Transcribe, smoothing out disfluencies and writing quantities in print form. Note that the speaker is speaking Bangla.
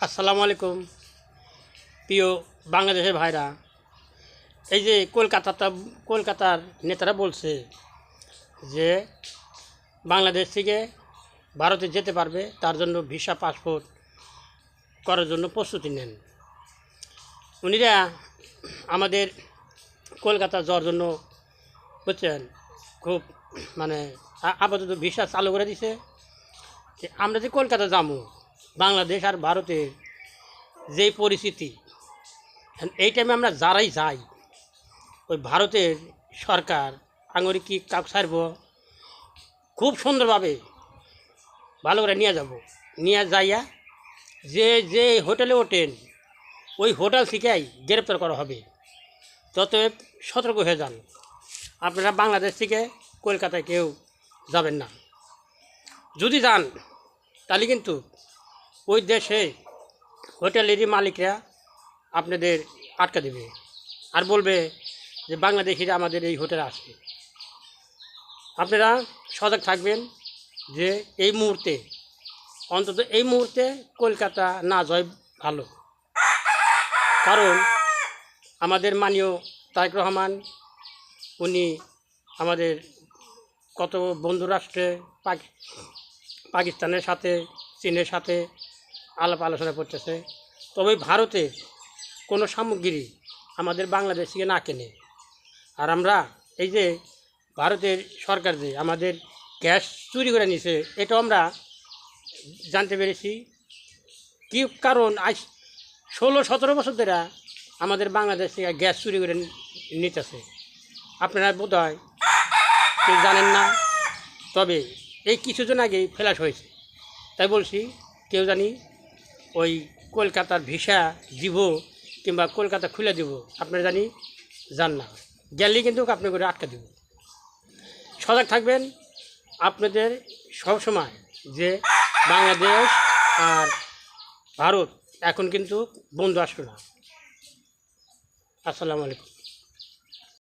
আসসালামু আলাইকুম প্রিয় বাংলাদেশের ভাইরা। এই যে কলকাতার নেতারা বলছে যে বাংলাদেশ থেকে ভারতে যেতে পারবে, তার জন্য ভিসা পাসপোর্ট করার জন্য প্রস্তুতি নেন। উনিরা আমাদের কলকাতা যাওয়ার জন্য বুঝছেন খুব আপাতত ভিসা চালু করে দিছে। যে আমরা যে কলকাতা যাবো, বাংলাদেশ আর ভারতের যেই পরিস্থিতি, এই টাইমে আমরা যারাই যাই, ওই ভারতের সরকার আঙুরি কি কাক ছাড়ব, খুব সুন্দরভাবে ভালো করে নিয়ে যাব, নিয়ে যাইয়া যে যে হোটেলে ওঠেন ওই হোটেল থেকেই গ্রেপ্তার করা হবে। ততএব সতর্ক হয়ে যান, আপনারা বাংলাদেশ থেকে কলকাতায় কেউ যাবেন না। যদি যান তাহলে কিন্তু ওই দেশে হোটেলেরই মালিকরা আপনাদের আটকা দেবে আর বলবে যে বাংলাদেশিরা আমাদের এই হোটেলে আসে। আপনারা সজাগ থাকবেন যে এই মুহূর্তে, অন্তত এই মুহূর্তে কলকাতা না যায় ভালো। কারণ আমাদের মাননীয় তারেক রহমান, উনি আমাদের কত বন্ধু রাষ্ট্রে পাকিস্তানের সাথে, চীনের সাথে আলাপ আলোচনা করতেছে। তবে ভারতে কোনো সামগ্রী আমাদের বাংলাদেশ থেকে না কেনে। আর আমরা এই যে ভারতের সরকার যে আমাদের গ্যাস চুরি করে নিছে, এটাও আমরা জানতে পেরেছি। কী কারণ, আজ 16-17 বছর ধরে আমাদের বাংলাদেশ থেকে গ্যাস চুরি করে নিতেছে। আপনারা বোধ হয় কেউ জানেন না, তবে এই কিছুদিন আগেই ফ্ল্যাশ হয়েছে। তাই বলছি, কেউ জানি ওই কলকাতার ভিসা দিব কিংবা কলকাতা খুলে দেব, আপনারা জানি যান না, গেলেই কিন্তু আপনি করে আটকা দেব। সজাগ থাকবেন আপনাদের সবসময় যে বাংলাদেশ আর ভারত এখন কিন্তু বন্ধু আসবে না। আসসালামু আলাইকুম।